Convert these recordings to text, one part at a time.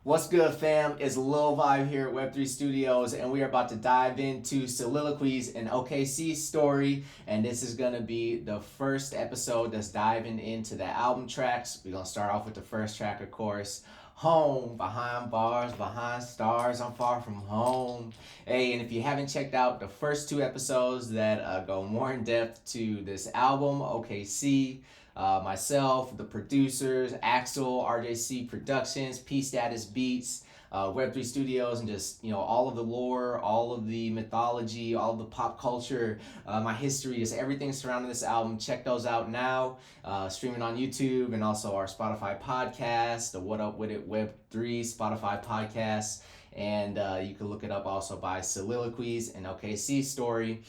What's good, fam? It's Lil Vibe here at Web3 Studios, and we are about to dive into Soliloquies, an OKC story. And this is going to be the first episode that's diving into the album tracks. We're going to start off with the first track, of course. Home, behind bars, behind stars, I'm far from home. Hey, and if you haven't checked out the first two episodes that go more in depth to this album, OKC, myself, the producers, Axel, RJC Productions, P Status Beats, Web3 Studios, and just, all of the lore, all of the mythology, all of the pop culture, my history, just everything surrounding this album. Check those out now, streaming on YouTube and also our Spotify podcast, the What Up With It Web3 Spotify podcast. And you can look it up also by Soliloquies and OKC Story,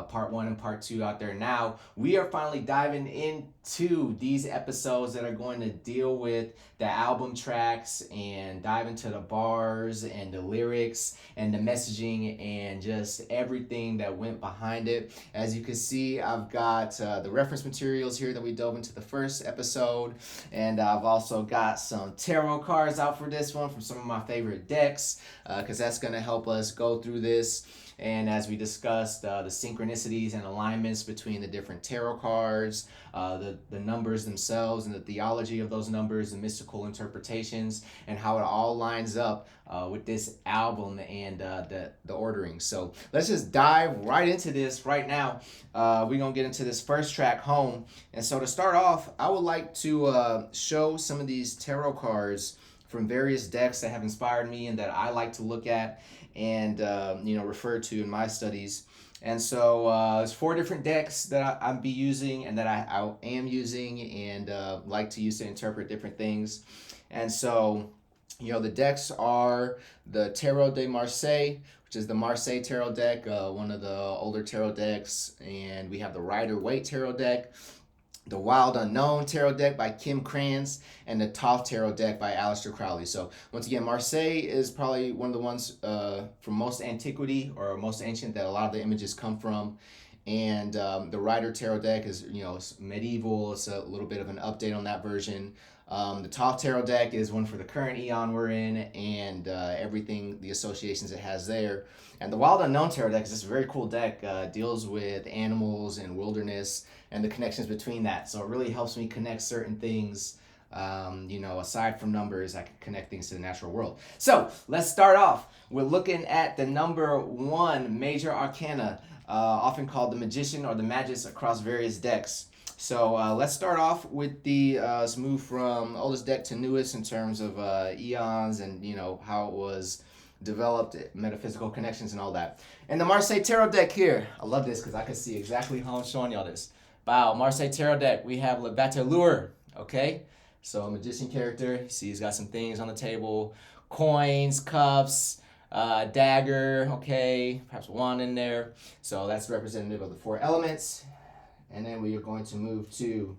part 1 and part 2 out there now. We are finally diving into these episodes that are going to deal with the album tracks and dive into the bars and the lyrics and the messaging and just everything that went behind it. As you can see, I've got the reference materials here that we dove into the first episode, and I've also got some tarot cards out for this one from some of my favorite decks, because that's going to help us go through this. And as we discussed, the synchronicities and alignments between the different tarot cards, the numbers themselves and the theology of those numbers, the mystical interpretations, and how it all lines up with this album and the ordering. So let's just dive right into this right now. We're going to get into this first track, Home. And so to start off, I would like to show some of these tarot cards from various decks that have inspired me and that I like to look at and refer to in my studies. And so there's 4 different decks that I'll be using and that I am using and like to use to interpret different things. And so, the decks are the Tarot de Marseille, which is the Marseille Tarot deck, one of the older tarot decks. And we have the Rider-Waite Tarot deck, the Wild Unknown Tarot deck by Kim Krans, and the Thoth Tarot deck by Aleister Crowley. So once again, Marseille is probably one of the ones from most antiquity or most ancient that a lot of the images come from. And the Rider Tarot deck is, it's medieval. It's a little bit of an update on that version. The Thoth Tarot deck is one for the current eon we're in and everything, the associations it has there. And the Wild Unknown Tarot deck is this very cool deck, deals with animals and wilderness and the connections between that. So it really helps me connect certain things, aside from numbers, I can connect things to the natural world. So let's start off. We're looking at the number 1 major arcana, often called the Magician or the Magus across various decks. So let's start off with let's move from oldest deck to newest in terms of eons and, how it was developed, metaphysical connections and all that. And the Marseille Tarot deck here, I love this because I can see exactly how I'm showing y'all this. Wow, Marseille Tarot deck, we have Le Battleur, okay? So a magician character, you see he's got some things on the table, coins, cups, dagger, okay, perhaps a wand in there. So that's representative of the 4 elements. And then we are going to move to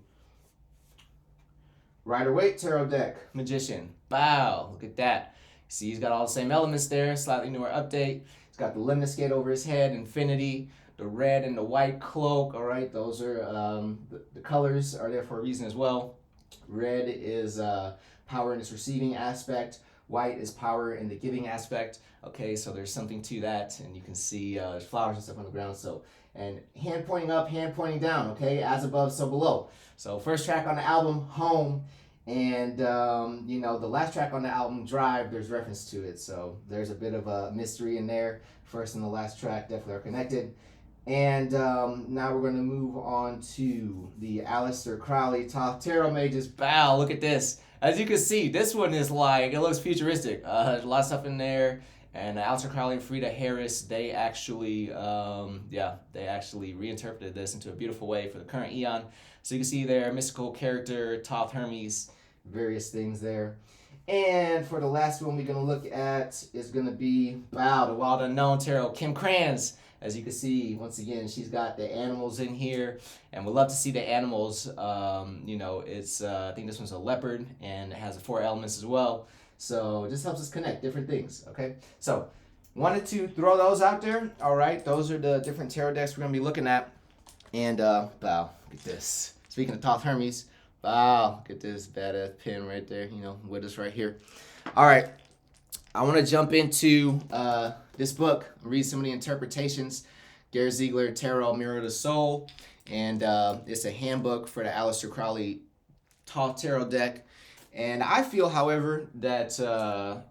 Rider-Waite Tarot deck, Magician. Wow, look at that. See, he's got all the same elements there, slightly newer update. He's got the lemniscate over his head, infinity, the red and the white cloak. All right, those are the colors are there for a reason as well. Red is power in its receiving aspect. White is power in the giving aspect. Okay, so there's something to that, and you can see there's flowers and stuff on the ground. So, and hand pointing up, hand pointing down. Okay, as above, so below. So first track on the album, Home, and the last track on the album, Drive. There's reference to it, so there's a bit of a mystery in there. First and the last track definitely are connected. And now we're going to move on to the Aleister Crowley Thoth Tarot Mages. Wow, look at this. As you can see, this one is like, it looks futuristic. There's a lot of stuff in there. And Aleister Crowley and Frieda Harris, they actually reinterpreted this into a beautiful way for the current eon. So you can see there, mystical character, Thoth Hermes, various things there. And for the last one we're going to look at is going to be, wow, the Wild Unknown Tarot, Kim Krans. As you can see, once again, she's got the animals in here, and we'd love to see the animals. It's I think this one's a leopard, and it has the 4 elements as well. So it just helps us connect different things, okay? So wanted to throw those out there. All right, those are the different tarot decks we're going to be looking at. And, wow, look at this. Speaking of Thoth Hermes, wow, look at this badass pin right there, with us right here. All right, I want to jump into this book, read some of the interpretations. Gary Ziegler, Tarot, Mirror of the Soul. And it's a handbook for the Aleister Crowley Thoth Tarot deck. And I feel, however, that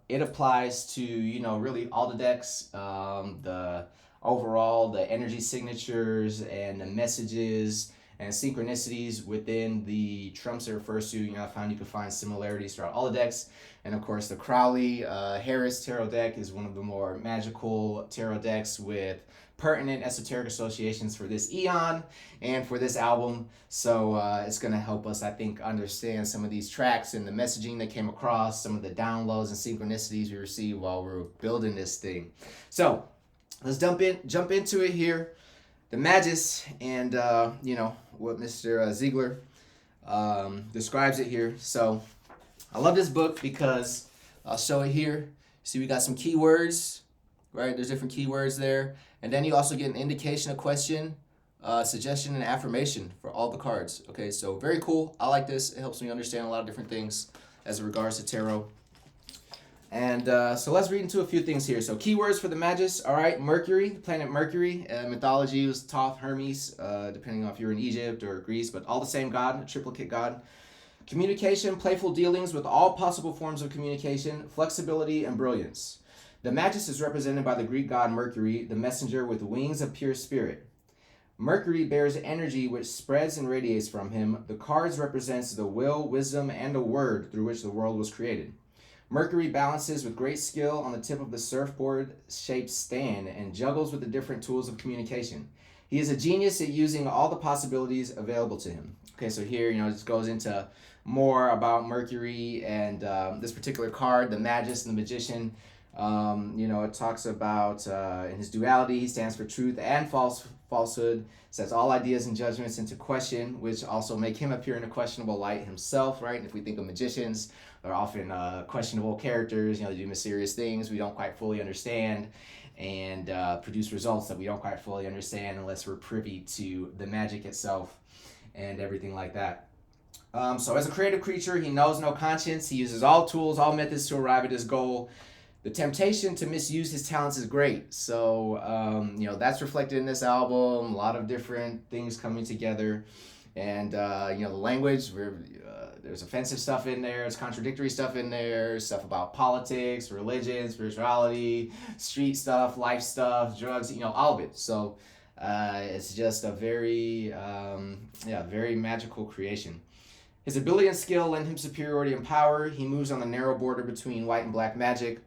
it applies to, really all the decks, the overall, the energy signatures and the messages and synchronicities within the trumps it refers to. I found you can find similarities throughout all the decks. And of course, the Crowley Harris Tarot deck is one of the more magical tarot decks with pertinent esoteric associations for this eon and for this album. So it's going to help us, I think, understand some of these tracks and the messaging that came across, some of the downloads and synchronicities we received while we were building this thing. So let's jump into it here. The Magus and, what Mr. Ziegler describes it here. So I love this book because I'll show it here. See, we got some keywords, right? There's different keywords there. And then you also get an indication, a question, suggestion, and affirmation for all the cards. Okay, so very cool. I like this. It helps me understand a lot of different things as it regards to tarot. And so let's read into a few things here. So keywords for the Magus. All right, Mercury, the planet Mercury. Mythology was Thoth, Hermes, depending on if you're in Egypt or Greece, but all the same god, a triplicate god. Communication, playful dealings with all possible forms of communication, flexibility, and brilliance. The Magus is represented by the Greek god Mercury, the messenger with wings of pure spirit. Mercury bears energy which spreads and radiates from him. The cards represents the will, wisdom, and the word through which the world was created. Mercury balances with great skill on the tip of the surfboard-shaped stand and juggles with the different tools of communication. He is a genius at using all the possibilities available to him. Okay, so here, it just goes into more about Mercury and this particular card, the Magus and the Magician. It talks about in his duality, he stands for truth and falsehood, sets all ideas and judgments into question, which also make him appear in a questionable light himself, right? And if we think of magicians, they're often questionable characters. They do mysterious things we don't quite fully understand and produce results that we don't quite fully understand unless we're privy to the magic itself and everything like that. So as a creative creature, he knows no conscience. He uses all tools, all methods to arrive at his goal. The temptation to misuse his talents is great. So, that's reflected in this album. A lot of different things coming together. And, the language, there's offensive stuff in there. There's contradictory stuff in there. Stuff about politics, religion, spirituality, street stuff, life stuff, drugs, all of it. So, it's just a very, very magical creation. His ability and skill lend him superiority and power. He moves on the narrow border between white and black magic.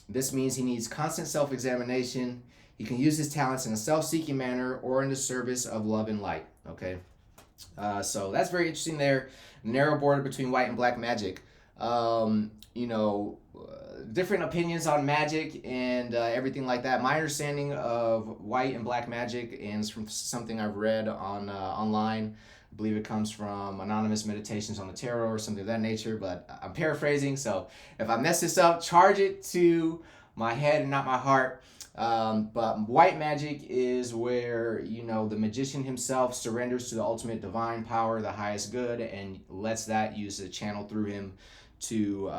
This means he needs constant self-examination. He can use his talents in a self-seeking manner or in the service of love and light. Okay, so that's very interesting there. Narrow border between white and black magic. Different opinions on magic and everything like that. My understanding of white and black magic is from something I've read on online. I believe it comes from Anonymous Meditations on the Tarot or something of that nature, but I'm paraphrasing, so if I mess this up, charge it to my head and not my heart. But white magic is where, the magician himself surrenders to the ultimate divine power, the highest good, and lets that use a channel through him to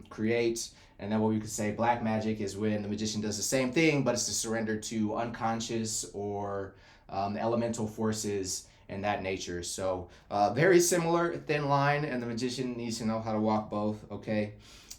create. And then what we could say black magic is when the magician does the same thing, but it's to surrender to unconscious or elemental forces and that nature. So very similar, thin line, and the magician needs to know how to walk both, okay?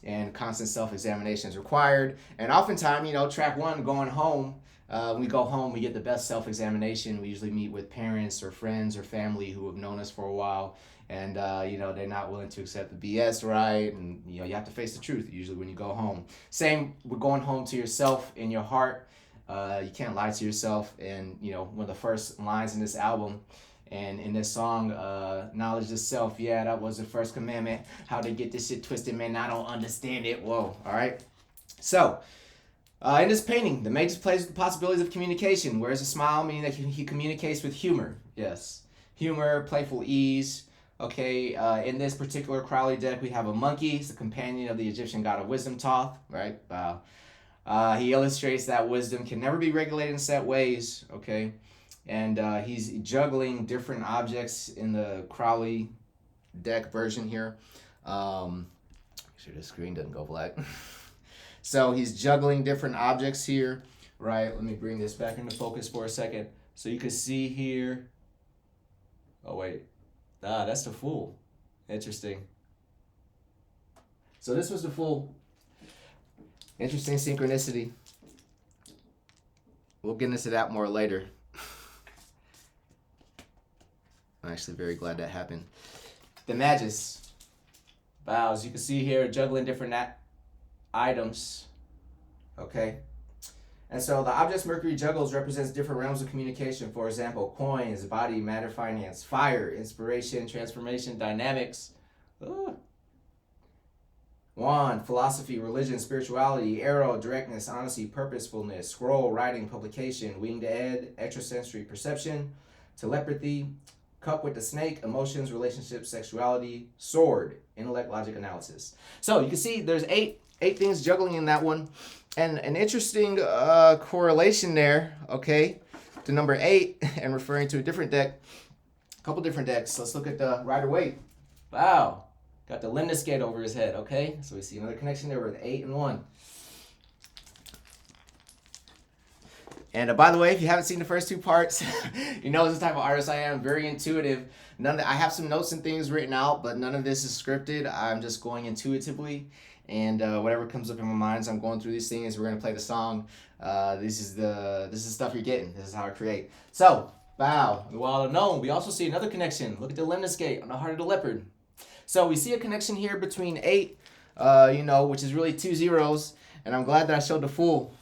And constant self-examination is required. And oftentimes, track one, going home, when we go home, we get the best self-examination. We usually meet with parents or friends or family who have known us for a while, and they're not willing to accept the BS, right? And you have to face the truth usually when you go home. Same with going home to yourself in your heart. You can't lie to yourself. And one of the first lines in this album and in this song, knowledge of self, that was the first commandment. How to get this shit twisted, man, I don't understand it. Whoa, all right? So, in this painting, the Magus plays with the possibilities of communication. Wears a smile, meaning that he communicates with humor. Yes, humor, playful ease. Okay, in this particular Crowley deck, we have a monkey. He's the companion of the Egyptian god of wisdom, Thoth, right? He illustrates that wisdom can never be regulated in set ways, okay? And he's juggling different objects in the Crowley deck version here. Make sure the screen doesn't go black. So he's juggling different objects here, right? Let me bring this back into focus for a second. So you can see here. Oh, wait. That's the Fool. Interesting. So this was the Fool. Interesting synchronicity. We'll get into that more later. I'm actually very glad that happened. The Magus. Wow, as you can see here, juggling different items. Okay. And so the objects Mercury juggles represents different realms of communication. For example, coins, body, matter, finance, fire, inspiration, transformation, dynamics. Wand, philosophy, religion, spirituality. Arrow, directness, honesty, purposefulness. Scroll, writing, publication. Winged egg, extrasensory perception. Telepathy. Cup with the snake, emotions, relationships, sexuality. Sword, intellect, logic, analysis. So you can see there's eight things juggling in that one. And an interesting correlation there, okay, to number 8 and referring to a different deck, a couple different decks. Let's look at the Rider-Waite. Wow, got the lemniscate over his head, okay? So we see another connection there with 8 and 1. And by the way, if you haven't seen the first 2 parts, you know this type of artist I am, very intuitive. I have some notes and things written out, but none of this is scripted. I'm just going intuitively. And whatever comes up in my mind as I'm going through these things, we're gonna play the song. This is the stuff you're getting. This is how I create. So, wow, the Wild Unknown. We also see another connection. Look at the lemniscate on the heart of the leopard. So we see a connection here between 8, which is really 2 zeros. And I'm glad that I showed the Fool.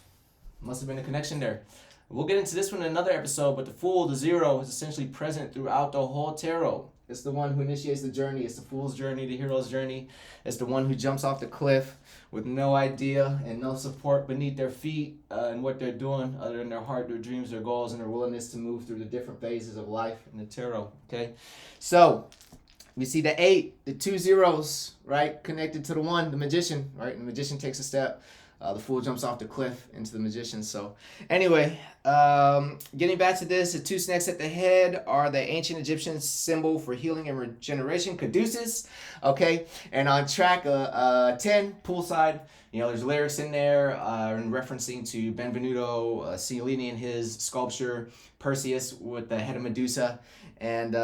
Must have been a connection there. We'll get into this one in another episode, but the Fool, the 0, is essentially present throughout the whole tarot. It's the one who initiates the journey. It's the Fool's journey, the hero's journey. It's the one who jumps off the cliff with no idea and no support beneath their feet and what they're doing other than their heart, their dreams, their goals, and their willingness to move through the different phases of life in the tarot, okay? So we see the 8, the 2 zeros, right, connected to the 1, the Magician, right? And the Magician takes a step. The Fool jumps off the cliff into the Magician. So anyway, getting back to this, the 2 snakes at the head are the ancient Egyptian symbol for healing and regeneration, caduceus. Okay, and on track 10, poolside, there's lyrics in there in referencing to Benvenuto Cellini and his sculpture, Perseus with the head of Medusa. And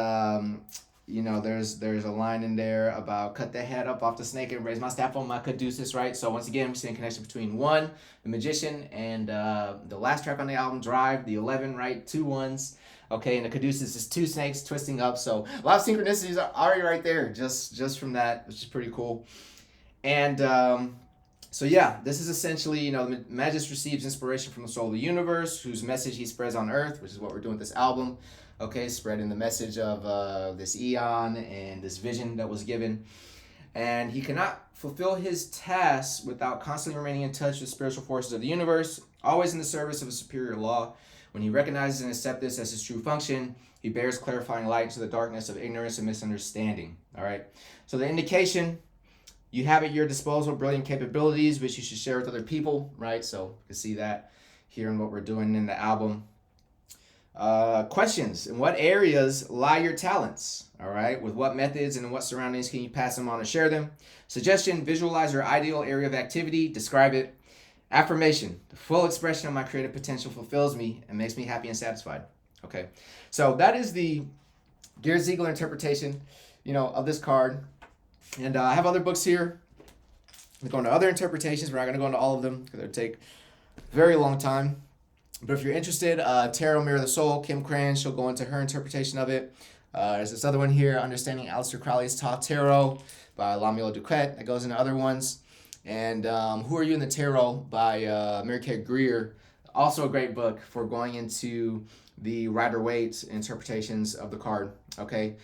there's a line in there about cut the head up off the snake and raise my staff on my caduceus, right? So once again, we're seeing a connection between 1, the Magician, and the last track on the album, Drive, the 11, right? 2 1s. Okay, and the caduceus is 2 snakes twisting up. So a lot of synchronicities are already right there just from that, which is pretty cool. And so yeah, this is essentially, the Magus receives inspiration from the soul of the universe, whose message he spreads on earth, which is what we're doing with this album. Okay, spreading the message of this eon and this vision that was given. And he cannot fulfill his tasks without constantly remaining in touch with spiritual forces of the universe, always in the service of a superior law. When he recognizes and accepts this as his true function, he bears clarifying light to the darkness of ignorance and misunderstanding. All right, so the indication, you have at your disposal brilliant capabilities, which you should share with other people, right? So you can see that here in what we're doing in the album. Questions: in what areas lie your talents? All right, with what methods and in what surroundings can you pass them on and share them? Suggestion: visualize your ideal area of activity, describe it. Affirmation: the full expression of my creative potential fulfills me and makes me happy and satisfied. Okay, so that is the Gary Ziegler interpretation, of this card. And I have other books here. I'm going to other interpretations. We're not going to go into all of them because it would take a very long time. But if you're interested, Tarot Mirror of the Soul, Kim Cran, she'll go into her interpretation of it. There's this other one here, Understanding Aleister Crowley's Top Tarot by Lemuel Duquette, that goes into other ones. And Who Are You in the Tarot by Mary Kay Greer, also a great book for going into the Rider-Waite interpretations of the card. Okay,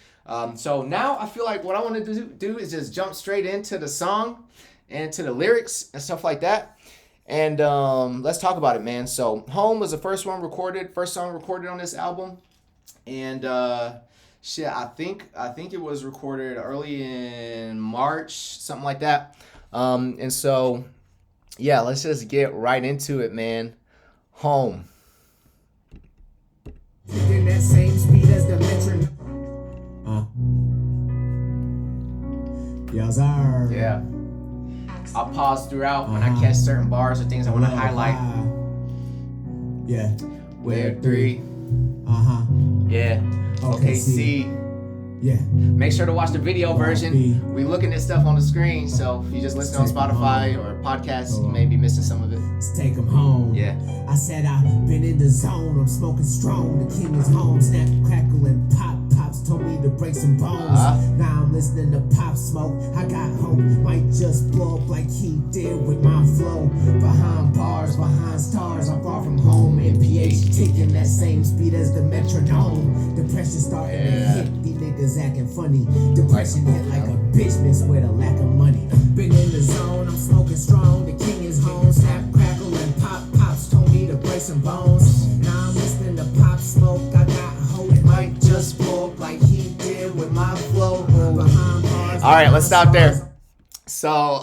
so now I feel like what I want to do is just jump straight into the song and to the lyrics and stuff like that. And let's talk about it, man. So Home was the first song recorded on this album. And I think it was recorded early in March, something like that. And so, yeah, let's just get right into it, man. Home. In that same speed as the metronome. Yes, sir. Yeah. I'll pause throughout when I catch certain bars or things I want to highlight. Yeah. Web 3. Yeah. OKC. Yeah. Make sure to watch the video version. We looking at stuff on the screen, so if you just listen on Spotify or podcasts, you may be missing some of it. Let's take them home. Yeah. I said I've been in the zone. I'm smoking strong. The king is home. Snap, crackle, and pop. Pops told me to break some bones. Now I'm listening to Pop Smoke. I got hope. Might just blow up like he did with my flow. Behind bars, behind stars. I'm far from home. MPH taking that same speed as the metronome. Depression starting to hit. These niggas acting funny. Depression hit like a bitch mixed with a lack of money. Been in the zone. I'm smoking strong. The king is home. Snap, crackle, and pop. Pops told me to break some bones. Now I'm listening to Pop Smoke. I got hope. It might just blow up like he did with my flow. Behind bars. All right, let's stop there. So,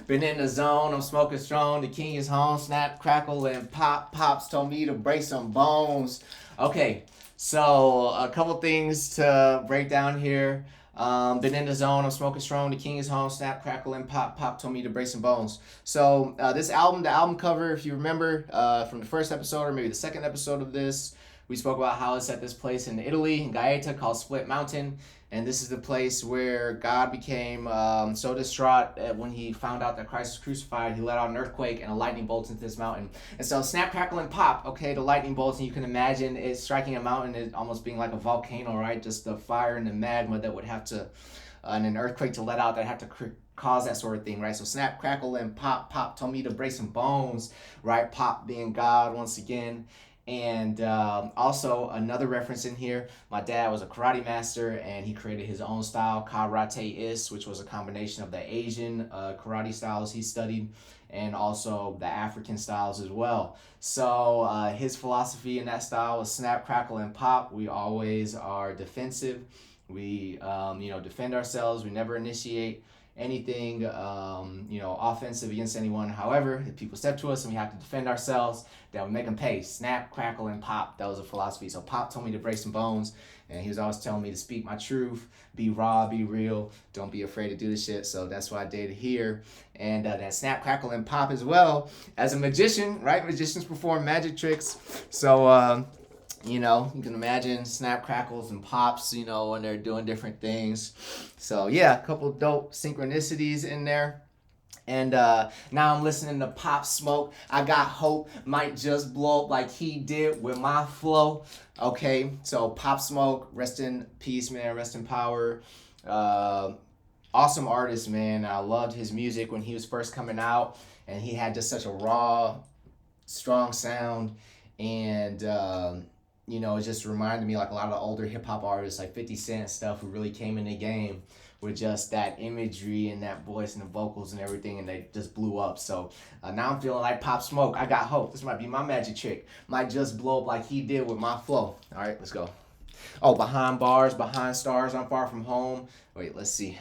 been in the zone. I'm smoking strong. The king is home. Snap, crackle, and pop. Pops told me to break some bones. Okay, so a couple things to break down here. Been in the zone. I'm smoking strong. The king is home. Snap, crackle, and pop. Pop told me to break some bones. So this album, the album cover, if you remember from the first episode or maybe the second episode of this, we spoke about how it's at this place in Italy, in Gaeta, called Split Mountain. And this is the place where God became so distraught when he found out that Christ was crucified. He let out an earthquake and a lightning bolt into this mountain. And so snap, crackle, and pop, okay, the lightning bolts. And you can imagine it striking a mountain, it almost being like a volcano, right? Just the fire and the magma that would have to, and an earthquake to let out that had to cause that sort of thing, right? So snap, crackle, and pop. Pop told me to break some bones, right? Pop being God once again. And also another reference in here, my dad was a karate master and he created his own style, karate-is, which was a combination of the Asian karate styles he studied and also the African styles as well. So his philosophy in that style was snap, crackle, and pop. We always are defensive. We defend ourselves. We never initiate anything offensive against anyone. However, if people step to us and we have to defend ourselves, then we make them pay. Snap, crackle, and pop. That was a philosophy. So Pop told me to break some bones, and he was always telling me to speak my truth, be raw, be real, don't be afraid to do this shit. So that's what I did here. And that snap, crackle, and pop as well. As a magician, right? Magicians perform magic tricks. So you can imagine snap, crackles, and pops, when they're doing different things. So yeah, a couple dope synchronicities in there. And now I'm listening to Pop Smoke. I got hope, might just blow up like he did with my flow. Okay, so Pop Smoke, rest in peace, man, rest in power. Awesome artist, man. I loved his music when he was first coming out, and he had just such a raw, strong sound. And it just reminded me like a lot of the older hip hop artists like 50 Cent stuff who really came in the game with just that imagery and that voice and the vocals and everything, and they just blew up. So now I'm feeling like Pop Smoke. I got hope. This might be my magic trick. Might just blow up like he did with my flow. All right, let's go. Oh, behind bars, behind stars, I'm far from home. Wait, let's see.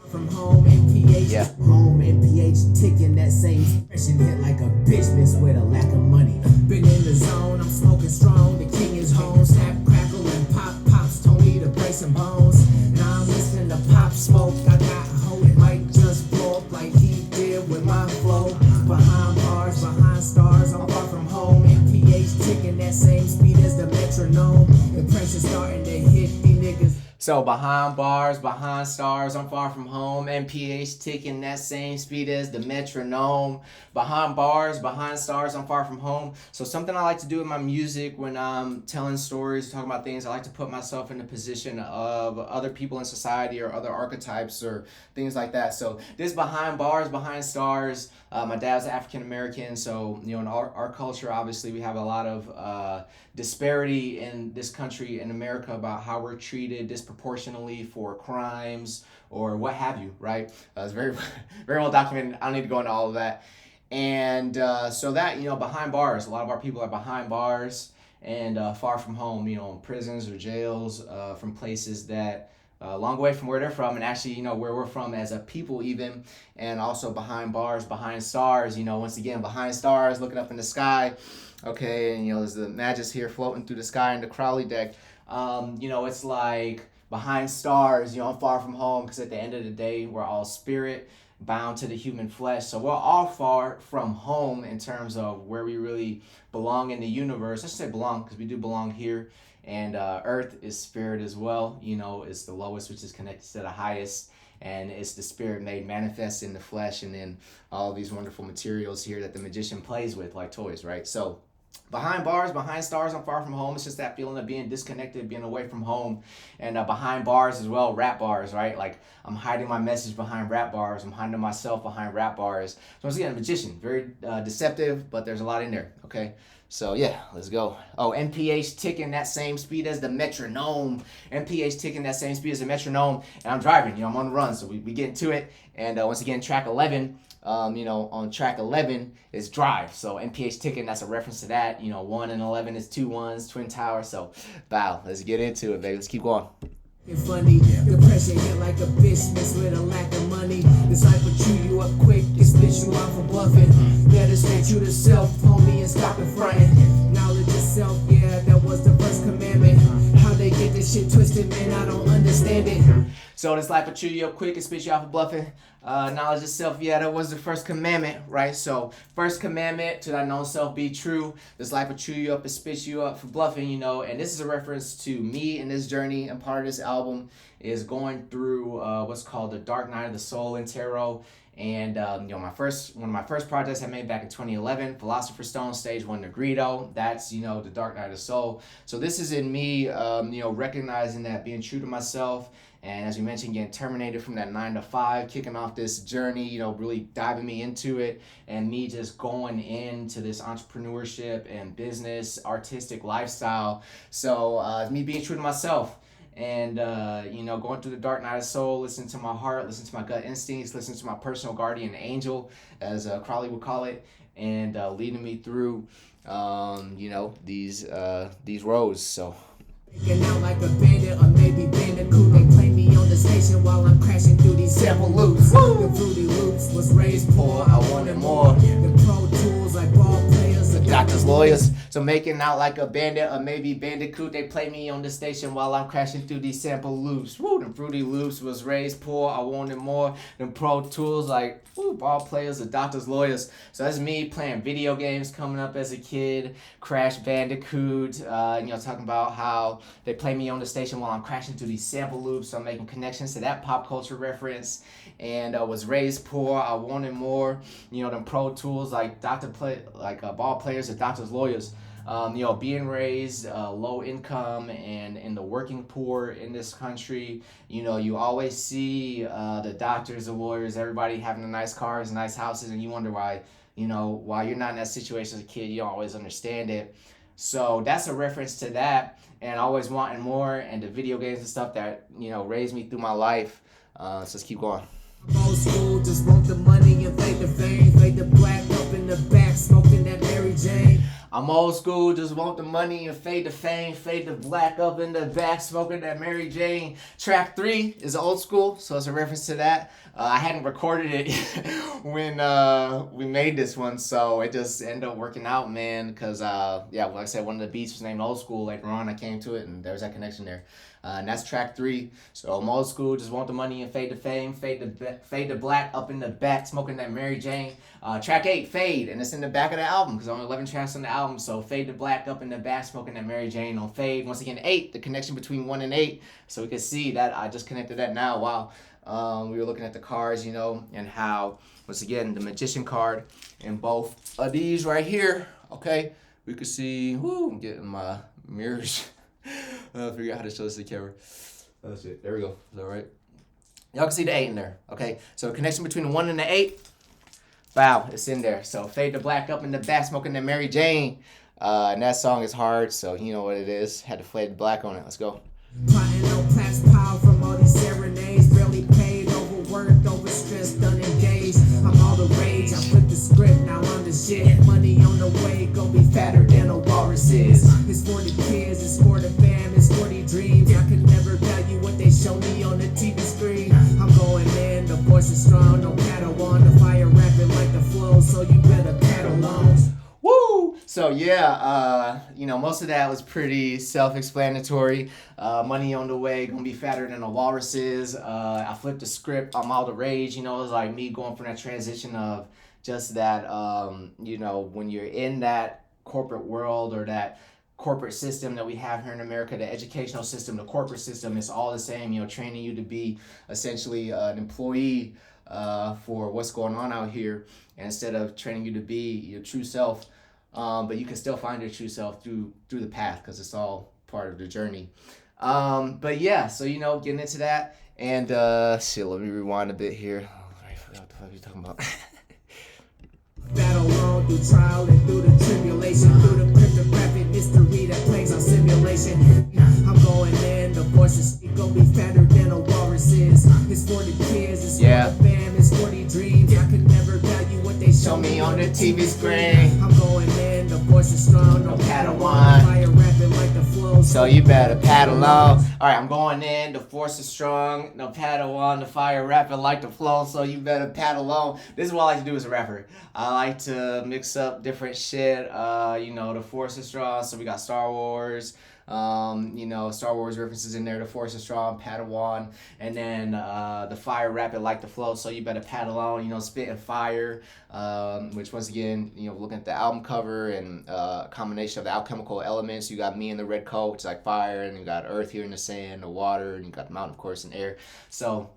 From home, MPH, yeah. Home, MPH, ticking that same expression hit like a bitch mixed with a lack of money. Been in the zone, I'm smoking strong, the king is home. Snap, crackle, and pop. Pops told me to break some bones. Now I'm listening to Pop Smoke. I got hope, it might just blow up like he did with my flow. Behind bars, behind stars, I'm far from home. MPH, ticking that same speed as the metronome. The pressure starting to hit these niggas. So behind bars, behind stars, I'm far from home. MPH ticking that same speed as the metronome. Behind bars, behind stars, I'm far from home. So something I like to do in my music when I'm telling stories, talking about things, I like to put myself in the position of other people in society or other archetypes or things like that. So this behind bars, behind stars, my dad's African American, so in our culture, obviously we have a lot of disparity in this country, in America, about how we're treated disproportionately for crimes or what have you, right? It's very, very well documented. I don't need to go into all of that. And so that, behind bars, a lot of our people are behind bars and far from home, in prisons or jails, from places that long way from where they're from, and actually, where we're from as a people even, and also behind bars, behind stars, once again, behind stars, looking up in the sky, okay, and, there's the Magus here floating through the sky in the Crowley deck, it's like behind stars, I'm far from home, because at the end of the day, we're all spirit, bound to the human flesh. So we're all far from home in terms of where we really belong in the universe. I should say belong because we do belong here. And earth is spirit as well. It's the lowest, which is connected to the highest. And it's the spirit made manifest in the flesh, and then all these wonderful materials here that the magician plays with like toys, right? So behind bars, behind stars, I'm far from home. It's just that feeling of being disconnected, being away from home. And behind bars as well, rap bars, right? Like I'm hiding my message behind rap bars. I'm hiding myself behind rap bars. So once again, a magician, very deceptive, but there's a lot in there, okay? So yeah, let's go. Oh, NPH ticking that same speed as the metronome. NPH ticking that same speed as the metronome. And I'm driving, I'm on the run. So we get into it. And once again, track 11, on track 11 is drive. So NPH ticking, that's a reference to that. 1 and 11 is 2 1s, Twin Tower. So, wow, let's get into it, baby. Let's keep going. It's funny, depression hit like a bitch mixed with a lack of money. This life will chew you up quick, it spit you out for bluffing. Better state you to self, homie, and stop it fronting. Knowledge yourself, yeah, that was the first commandment. How they get this shit twisted, man, I don't understand it. So this life will chew you up quick and spit you out for bluffing. Knowledge yourself, yeah, that was the first commandment, right? So first commandment, to thy known self be true. This life will chew you up and spit you up for bluffing, and this is a reference to me in this journey. And part of this album is going through what's called the Dark Night of the Soul in tarot. And one of my first projects I made back in 2011, Philosopher's Stone, Stage 1 Negrito. That's the Dark Night of the Soul. So this is in me, recognizing that, being true to myself. And as you mentioned, getting terminated from that 9 to 5, kicking off this journey, really diving me into it, and me just going into this entrepreneurship and business, artistic lifestyle. So it's me being true to myself. And, going through the Dark Night of Soul, listening to my heart, listening to my gut instincts, listening to my personal guardian angel, as Crowley would call it, and leading me through, these roads. So. Thinking out like a bandit or maybe bandicoot. They play me on the station while I'm crashing through these sample loops. The Fruity Loops was raised poor, I wanted more. The Pro Tools like ball players, the doctors, lawyers. So making out like a bandit or maybe bandicoot. They play me on the station while I'm crashing through these sample loops. Woo, the Fruity Loops was raised poor, I wanted more. The Pro Tools like ball players, the doctors, lawyers. So that's me playing video games coming up as a kid. Crash Bandicoot, talking about how they play me on the station while I'm crashing through these sample loops. So I'm making connections to that pop culture reference. And was raised poor, I wanted more. Them Pro Tools like ball players, the doctors, lawyers. Being raised low income and in the working poor in this country, you always see the doctors, the lawyers, everybody having the nice cars, nice houses, and you wonder why you're not in that situation as a kid. You don't always understand it. So that's a reference to that, and always wanting more, and the video games and stuff that raised me through my life. So let's keep going. old school, just want the money and fade the fame, fade the black up in the back, smoking that Mary Jane. I'm old school, just want the money and fade the fame, fade the black up in the back, smoking that Mary Jane. Track 3 is old school, so it's a reference to that. I hadn't recorded it when we made this one, so it just ended up working out, man, because, like I said, one of the beats was named Old School. Later on, I came to it, and there's that connection there. And that's track 3. So I'm old school, just want the money and fade the fame, fade the black up in the back, smoking that Mary Jane. Track 8, Fade, and it's in the back of the album because only 11 tracks on the album. So fade the black up in the back, smoking that Mary Jane on Fade. Once again, 8, the connection between 1 and 8. So we can see that I just connected that now. Wow. We were looking at the cards, and how, once again, the Magician card in both of these right here. Okay, we could see. I'm getting my mirrors. I figure out how to show this to the camera. That's it. There we go. Is that right? Y'all can see the 8 in there. Okay, so connection between the 1 and the 8. Wow, it's in there. So fade the black up in the back, smoking the Mary Jane. And that song is hard, so you know what it is. Had to fade the black on it. Let's go. Plotting no class power from all these serenades. Barely paid, overworked, overstressed, unengaged. I'm all the rage. I flipped the script, now I'm the shit. Money on the way, gon' be fatter than a walrus is. It's for the kids, it's for the fam, it's for the dreams. I could never value what they show me on the TV screen. I'm going in, the voice is strong, no paddle on. The fire rapid like the flow, so you better paddle on. Woo! So yeah, most of that was pretty self-explanatory. Money on the way, gonna be fatter than the walruses. I flipped the script. I'm all the rage. It was like me going from that transition of just that, when you're in that corporate world or that corporate system that we have here in America, the educational system, the corporate system, it's all the same, training you to be essentially an employee for what's going on out here, instead of training you to be your true self. But you can still find your true self through the path, because it's all part of the journey. But yeah, so getting into that, and let me rewind a bit here. I forgot what the fuck you're talking about. Battle on through trial and through the tribulation, through the cryptographic mystery that plays on simulation. I'm going in, the voices gonna be fatter than a walrus is. It's for the kids, it's for the fam, it's for the dreams. I could never value what they show me on the TV screen. I'm going in, the voice is strong, no Padawan. Fire rapping like the flow, so you better paddle on. Alright, I'm going in, the force is strong, no Padawan, the fire rapping like the flow, so you better paddle on. This is what I like to do as a rapper. I like to mix up different shit. The force is strong, so we got Star Wars. Star Wars references in there. The force is strong, Padawan, and then the fire rapid like the flow, so you better paddle on. Spitting fire, which once again, looking at the album cover and a combination of the alchemical elements. You got me in the red coat, which is like fire, and you got earth here in the sand, the water, and you got the mountain, of course, and air. So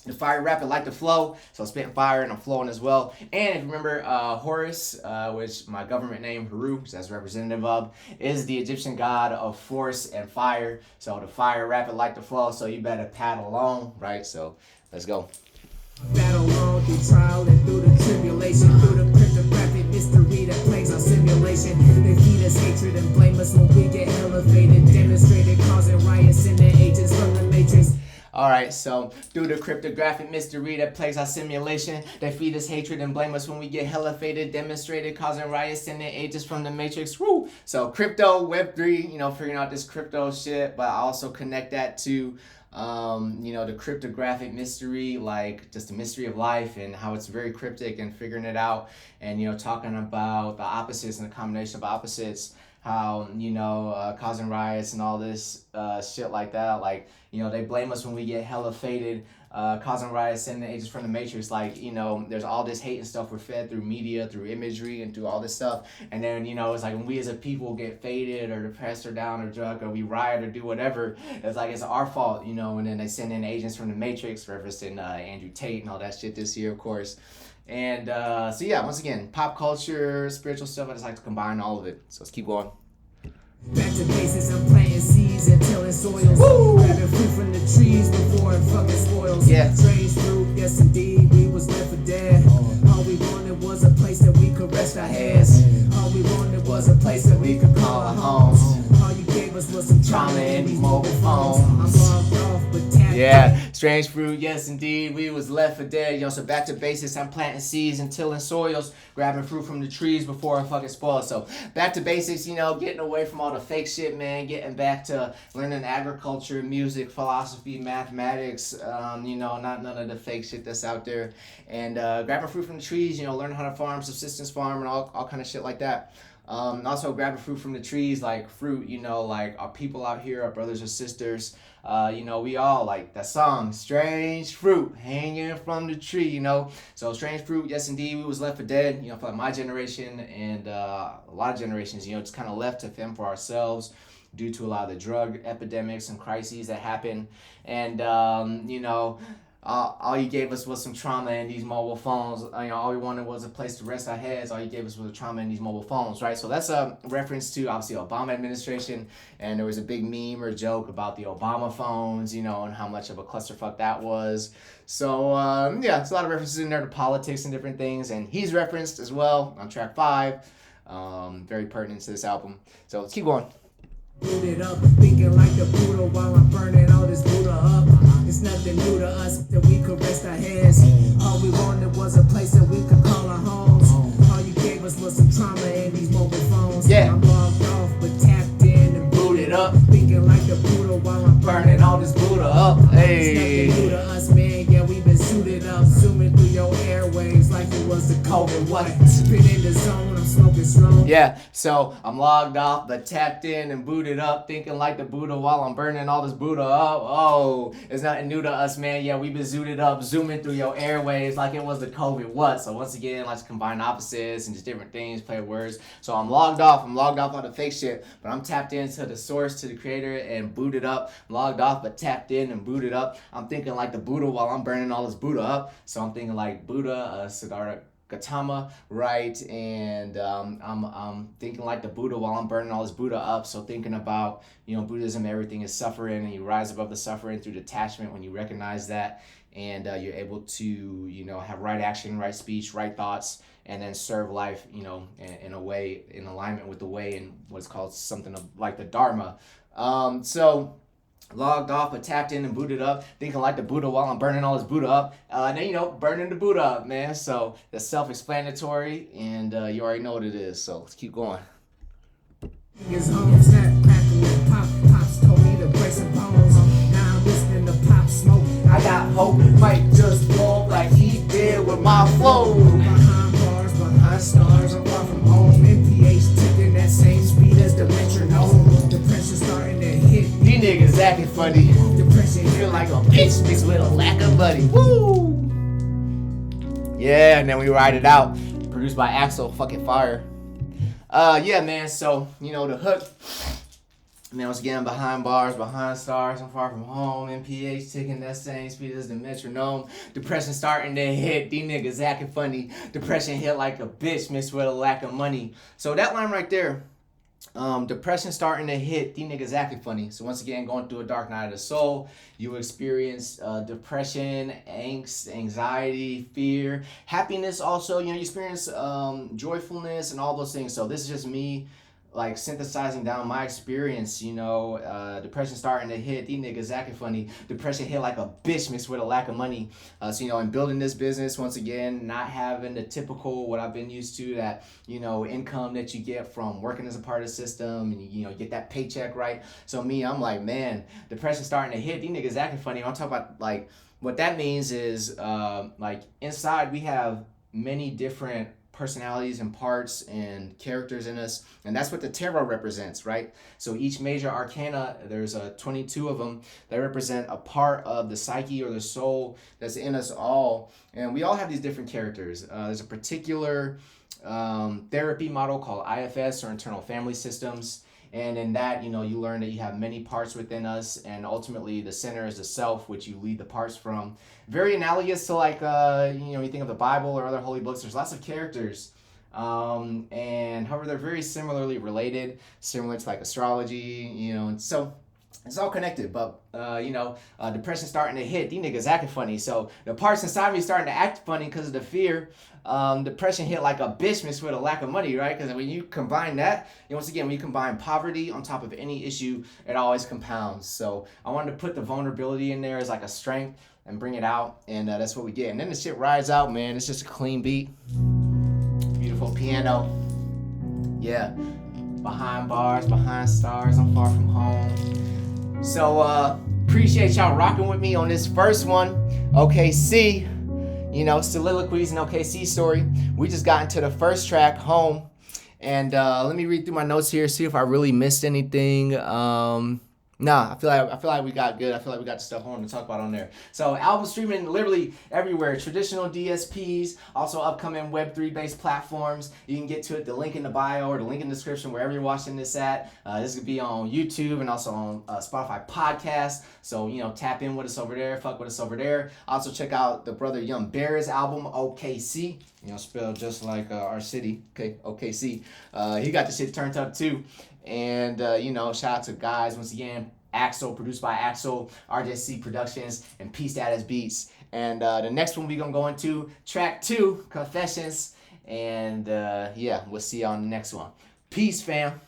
the fire rapid like the flow, so I'm spitting fire and I'm flowing as well. And if you remember, Horus, which my government name, Heru, which that's representative of, is the Egyptian god of force and fire. So the fire rapid like the flow, so you better paddle on, right? So let's go. Battle on through trial and through the tribulation, through the cryptographic mystery that plays on simulation. They feed us hatred and blame us when we get elevated, demonstrated, causing riots in the agents from the matrix. Alright, so through the cryptographic mystery that plays our simulation, they feed us hatred and blame us when we get hella faded, demonstrated, causing riots in the ages from the matrix. Woo! So crypto, Web3, figuring out this crypto shit, but I also connect that to the cryptographic mystery, like just the mystery of life and how it's very cryptic, and figuring it out, and talking about the opposites and the combination of opposites, how causing riots and all this shit like that. Like they blame us when we get hella faded, causing riots in the ages from the matrix. Like there's all this hate and stuff we're fed through media, through imagery, and through all this stuff. And then it's like when we as a people get faded or depressed or down or drunk, or we riot or do whatever, it's like it's our fault. And then they send in agents from the matrix, referencing Andrew Tate and all that shit this year, of course. And so yeah, once again, pop culture, spiritual stuff, I just like to combine all of it. So let's keep going. Back to basics, I'm planting seeds and tilling soils. Woo! Grabbing fruit from the trees before it fucking spoils. Yeah. Strange fruit, yes indeed, we was left for dead. All we wanted was a place that we could rest our heads. All we wanted was a place that we could call our homes. All you gave us was some trauma and these mobile phones. I'm logged off, but tapped yeah, strange fruit, yes indeed, we was left for dead. So back to basics, I'm planting seeds and tilling soils, grabbing fruit from the trees before it fucking spoils. So back to basics, getting away from all the fake shit, man, getting back to learning agriculture, music, philosophy, mathematics, not none of the fake shit that's out there, and grabbing fruit from the trees, learning how to farm, subsistence farm, and all kind of shit like that. Also grabbing fruit from the trees, like fruit, like our people out here, our brothers and sisters, we all like that song, strange fruit hanging from the tree, So strange fruit, yes indeed, we was left for dead, for like my generation and a lot of generations, just kind of left to fend for ourselves due to a lot of the drug epidemics and crises that happen. And, all you gave us was some trauma and these mobile phones. All we wanted was a place to rest our heads. All you gave us was a trauma and these mobile phones, right? So that's a reference to, obviously, Obama administration. And there was a big meme or joke about the Obama phones, and how much of a clusterfuck that was. So, yeah, it's a lot of references in there to politics and different things. And he's referenced as well on track 5. Very pertinent to this album. So let's keep going. Booted up, thinking like the Buddha while I'm burning all this Buddha up. It's nothing new to us that we could rest our heads. All we wanted was a place that we could call our homes. All you gave us was some trauma and these mobile phones. Yeah. I'm logged off but tapped in and Booted up, thinking like the Buddha while I'm burning all this Buddha up. Hey. It's nothing new to us, man. Yeah, we've been suited up, zooming through your airwaves like it was a COVID, what? Been in the zone, I'm smoking strong. Yeah, so I'm logged off, but tapped in and booted up, thinking like the Buddha while I'm burning all this Buddha up. Oh, it's nothing new to us, man. Yeah, we been zooted up, zooming through your airwaves like it was the COVID what? So once again, let's combine opposites and just different things, play words. So I'm logged off all the fake shit, but I'm tapped into the source, to the creator, and booted up. Logged off, but tapped in and booted up. I'm thinking like the Buddha while I'm burning all this Buddha up. So I'm thinking like Buddha, Siddhartha Gautama, right? And I'm thinking like the Buddha while I'm burning all this Buddha up. So thinking about, Buddhism, everything is suffering, and you rise above the suffering through detachment when you recognize that, and you're able to, have right action, right speech, right thoughts, and then serve life, in a way, in alignment with the way, and what's called something like the Dharma. So logged off, but tapped in and booted up, thinking like the Buddha while I'm burning all this Buddha up. And then, burning the Buddha up, man. So that's self-explanatory, and you already know what it is. So let's keep going. His home snap, crackle, and pop. Pops told me to break some bones. Now I'm listening to Pop Smoke. I got hope, might just blow like he did with my flow. Behind bars, behind stars, I'm far from home. MPH ticking that same speed as the metronome. Depression starting to hit. These niggas acting funny. Depression Feel like a bitch mixed with a lack of money. Woo! Yeah, and then we ride it out. Produced by Axel, fucking fire. Yeah, man. So the hook. Man, once again, behind bars, behind stars, I'm far from home. MPH ticking that same speed as the metronome. Depression starting to hit. These niggas acting funny. Depression hit like a bitch mixed with a lack of money. So that line right there. Depression starting to hit. These niggas acting funny. So once again, going through a dark night of the soul, you experience depression, angst, anxiety, fear, happiness. Also, you experience joyfulness and all those things. So this is just me, like, synthesizing down my experience. Depression starting to hit. These niggas acting funny. Depression hit like a bitch mixed with a lack of money. In building this business, once again, not having the typical, what I've been used to, that, income that you get from working as a part of the system, and, get that paycheck, right? So me, I'm like, man, depression starting to hit. These niggas acting funny. I'm talking about, like, what that means is, like, inside we have many different personalities and parts and characters in us, and that's what the tarot represents, right? So each major arcana, there's 22 of them that represent a part of the psyche or the soul that's in us all, and we all have these different characters. There's a particular therapy model called IFS, or internal family systems. And in that, you learn that you have many parts within us, and ultimately the center is the self, which you lead the parts from. Very analogous to, like, you think of the Bible or other holy books. There's lots of characters, and however they're very similarly related, similar to like astrology, and so it's all connected. But depression starting to hit. These niggas acting funny. So the parts inside me starting to act funny because of the fear. Depression hit like a bitch mixed with a lack of money, right? Because when you combine that, once again, when you combine poverty on top of any issue, it always compounds. So I wanted to put the vulnerability in there as like a strength and bring it out, and that's what we get. And then the shit rides out, man. It's just a clean beat, beautiful piano. Yeah, behind bars, behind stars, I'm far from home. So appreciate y'all rocking with me on this first one. OKC. Soliloquies and OKC story. We just got into the first track, Home. And let me read through my notes here, see if I really missed anything. I feel like we got good. I feel like we got the stuff on to talk about on there. So album streaming literally everywhere. Traditional DSPs, also upcoming Web3 based platforms. You can get to it, the link in the bio or the link in the description, wherever you're watching this at. This could be on YouTube and also on Spotify podcast. So, tap in with us over there, fuck with us over there. Also check out the brother Young Bear's album, OKC. Spelled just like our city, okay, OKC. He got the shit turned up too. And, shout out to guys, once again, Axel, produced by Axel, RJC Productions, and P Status Beats. And the next one we're going to go into, track 2, Confessions. And, we'll see you on the next one. Peace, fam.